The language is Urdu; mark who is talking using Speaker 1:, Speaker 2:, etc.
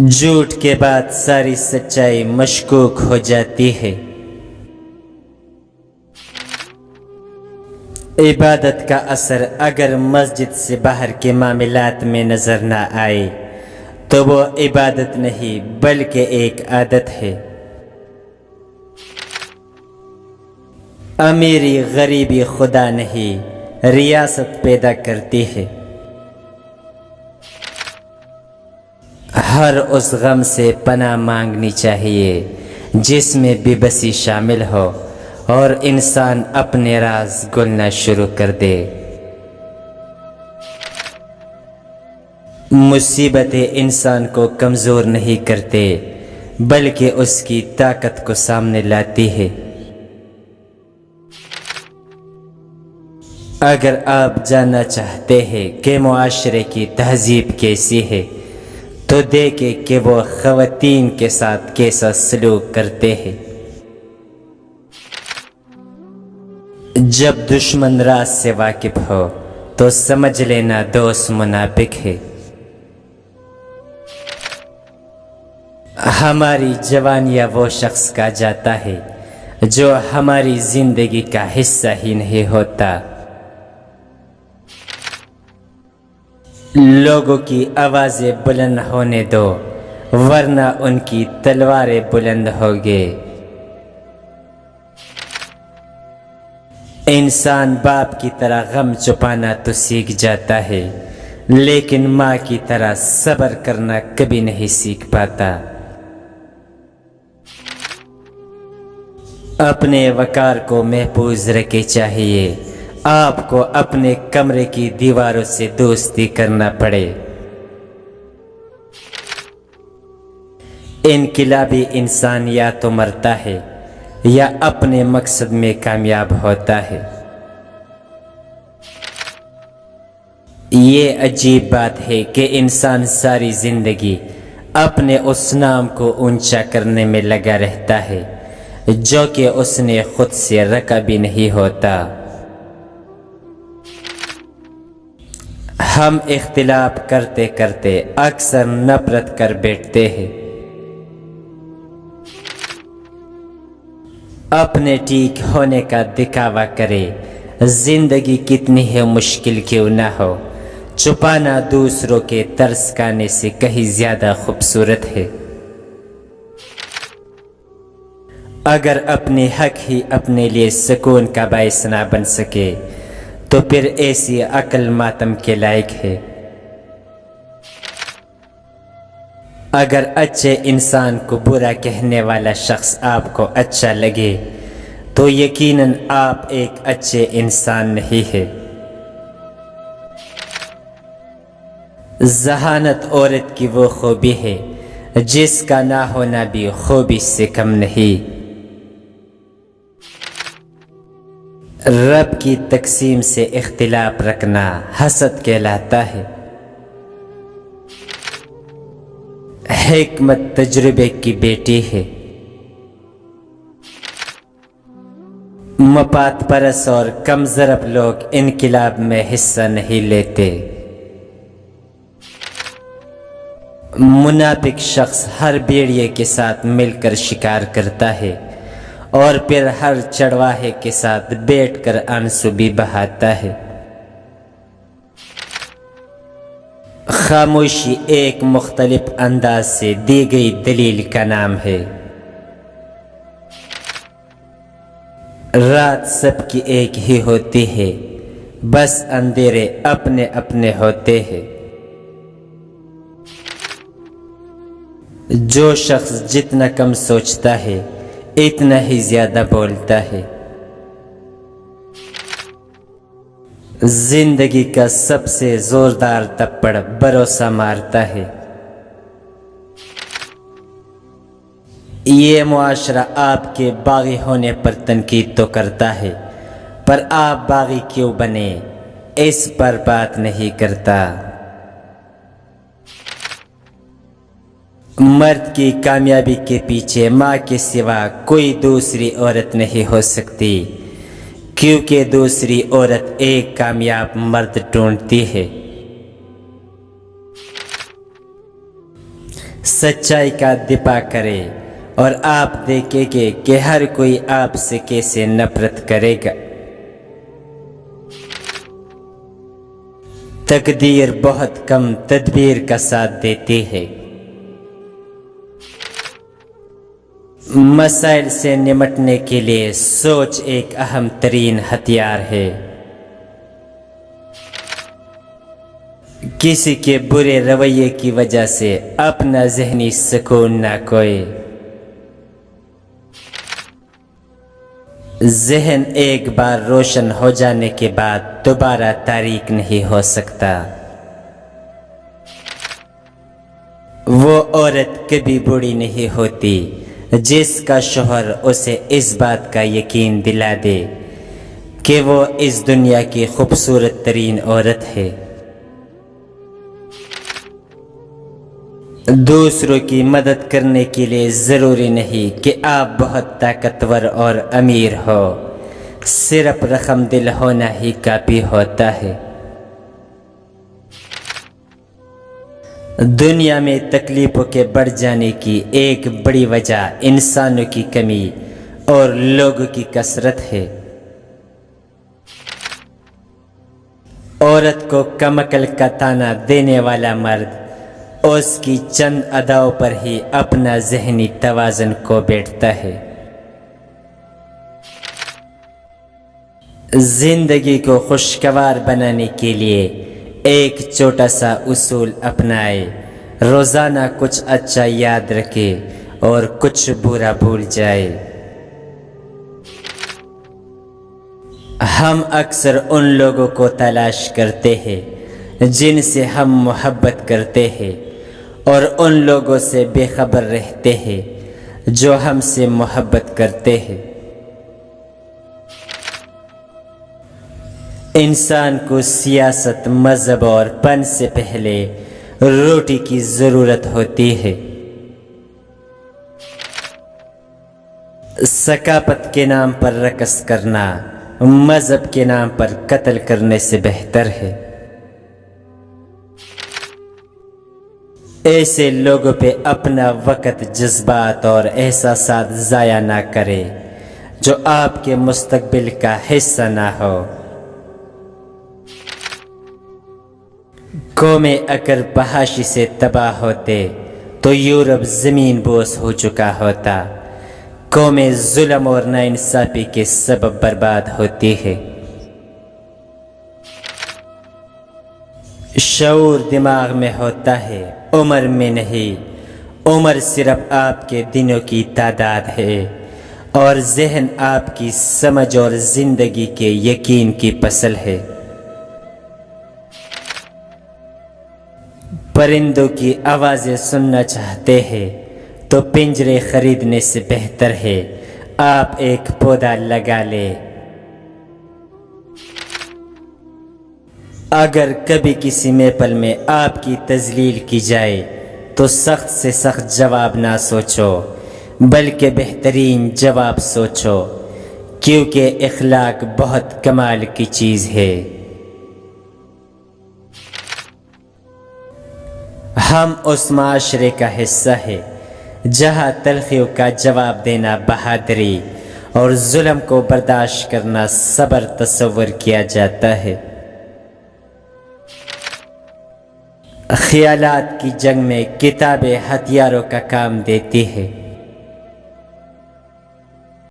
Speaker 1: جھوٹ کے بعد ساری سچائی مشکوک ہو جاتی ہے۔ عبادت کا اثر اگر مسجد سے باہر کے معاملات میں نظر نہ آئے تو وہ عبادت نہیں بلکہ ایک عادت ہے۔ امیری غریبی خدا نہیں ریاست پیدا کرتی ہے۔ ہر اس غم سے پناہ مانگنی چاہیے جس میں بے بسی شامل ہو اور انسان اپنے راز گلنا شروع کر دے۔ مصیبتیں انسان کو کمزور نہیں کرتے بلکہ اس کی طاقت کو سامنے لاتی ہے۔ اگر آپ جاننا چاہتے ہیں کہ معاشرے کی تہذیب کیسی ہے تو دیکھیں کہ وہ خواتین کے ساتھ کیسا سلوک کرتے ہیں۔ جب دشمن راز سے واقف ہو تو سمجھ لینا دوست منافق ہے۔ ہماری جوانیاں وہ شخص کا جاتا ہے جو ہماری زندگی کا حصہ ہی نہیں ہوتا۔ لوگوں کی آوازیں بلند ہونے دو ورنہ ان کی تلواریں بلند ہوگے۔ انسان باپ کی طرح غم چھپانا تو سیکھ جاتا ہے لیکن ماں کی طرح صبر کرنا کبھی نہیں سیکھ پاتا۔ اپنے وقار کو محفوظ رکھے چاہیے آپ کو اپنے کمرے کی دیواروں سے دوستی کرنا پڑے۔ انقلابی انسان یا تو مرتا ہے یا اپنے مقصد میں کامیاب ہوتا ہے۔ یہ عجیب بات ہے کہ انسان ساری زندگی اپنے اس نام کو اونچا کرنے میں لگا رہتا ہے جو کہ اس نے خود سے رکھا بھی نہیں ہوتا۔ ہم اختلاف کرتے کرتے اکثر نفرت کر بیٹھتے ہیں۔ اپنے ٹھیک ہونے کا دکھاوا کرے زندگی کتنی ہی مشکل کیوں نہ ہو، چھپانا دوسروں کے ترس کھانے سے کہیں زیادہ خوبصورت ہے۔ اگر اپنے حق ہی اپنے لیے سکون کا باعث نہ بن سکے تو پھر ایسی عقل ماتم کے لائق ہے۔ اگر اچھے انسان کو برا کہنے والا شخص آپ کو اچھا لگے تو یقیناً آپ ایک اچھے انسان نہیں ہے۔ ذہانت عورت کی وہ خوبی ہے جس کا نہ ہونا بھی خوبی سے کم نہیں۔ رب کی تقسیم سے اختلاف رکھنا حسد کہلاتا ہے۔ حکمت تجربے کی بیٹی ہے۔ مفاد پرست اور کم ضرب لوگ انقلاب میں حصہ نہیں لیتے۔ منافق شخص ہر بھیڑیے کے ساتھ مل کر شکار کرتا ہے اور پھر ہر چڑواہے کے ساتھ بیٹھ کر آنسو بھی بہاتا ہے۔ خاموشی ایک مختلف انداز سے دی گئی دلیل کا نام ہے۔ رات سب کی ایک ہی ہوتی ہے بس اندھیرے اپنے اپنے ہوتے ہیں۔ جو شخص جتنا کم سوچتا ہے اتنا ہی زیادہ بولتا ہے۔ زندگی کا سب سے زوردار تھپڑ بھروسہ مارتا ہے۔ یہ معاشرہ آپ کے باغی ہونے پر تنقید تو کرتا ہے پر آپ باغی کیوں بنے اس پر بات نہیں کرتا۔ مرد کی کامیابی کے پیچھے ماں کے سوا کوئی دوسری عورت نہیں ہو سکتی کیونکہ دوسری عورت ایک کامیاب مرد ڈھونڈتی ہے۔ سچائی کا دفاع کرے اور آپ دیکھیں گے کہ ہر کوئی آپ سے کیسے نفرت کرے گا۔ تقدیر بہت کم تدبیر کا ساتھ دیتی ہے۔ مسائل سے نمٹنے کے لیے سوچ ایک اہم ترین ہتھیار ہے۔ کسی کے برے رویے کی وجہ سے اپنا ذہنی سکون نہ کھوئے۔ ذہن ایک بار روشن ہو جانے کے بعد دوبارہ تاریک نہیں ہو سکتا۔ وہ عورت کبھی بوڑھی نہیں ہوتی جس کا شوہر اسے اس بات کا یقین دلا دے کہ وہ اس دنیا کی خوبصورت ترین عورت ہے۔ دوسروں کی مدد کرنے کے لیے ضروری نہیں کہ آپ بہت طاقتور اور امیر ہو، صرف رحم دل ہونا ہی کافی ہوتا ہے۔ دنیا میں تکلیفوں کے بڑھ جانے کی ایک بڑی وجہ انسانوں کی کمی اور لوگوں کی کثرت ہے۔ عورت کو کم عقل کا طعنہ دینے والا مرد اس کی چند اداؤں پر ہی اپنا ذہنی توازن کو بیٹھتا ہے۔ زندگی کو خوشگوار بنانے کے لیے ایک چھوٹا سا اصول اپنائے، روزانہ کچھ اچھا یاد رکھے اور کچھ برا بھول جائے۔ ہم اکثر ان لوگوں کو تلاش کرتے ہیں جن سے ہم محبت کرتے ہیں اور ان لوگوں سے بے خبر رہتے ہیں جو ہم سے محبت کرتے ہیں۔ انسان کو سیاست، مذہب اور فن سے پہلے روٹی کی ضرورت ہوتی ہے۔ ثقافت کے نام پر رقص کرنا مذہب کے نام پر قتل کرنے سے بہتر ہے۔ ایسے لوگوں پہ اپنا وقت، جذبات اور احساسات ضائع نہ کرے جو آپ کے مستقبل کا حصہ نہ ہو۔ قومیں اگر فحاشی سے تباہ ہوتے تو یورپ زمین بوس ہو چکا ہوتا۔ قومیں ظلم اور ناانصافی کے سبب برباد ہوتی ہے۔ شعور دماغ میں ہوتا ہے، عمر میں نہیں۔ عمر صرف آپ کے دنوں کی تعداد ہے اور ذہن آپ کی سمجھ اور زندگی کے یقین کی فصل ہے۔ پرندوں کی آوازیں سننا چاہتے ہیں تو پنجرے خریدنے سے بہتر ہے آپ ایک پودا لگا لیں۔ اگر کبھی کسی محفل میں آپ کی تذلیل کی جائے تو سخت سے سخت جواب نہ سوچو بلکہ بہترین جواب سوچو، کیونکہ اخلاق بہت کمال کی چیز ہے۔ ہم اس معاشرے کا حصہ ہے جہاں تلخیوں کا جواب دینا بہادری اور ظلم کو برداشت کرنا صبر تصور کیا جاتا ہے۔ خیالات کی جنگ میں کتابیں ہتھیاروں کا کام دیتی ہے۔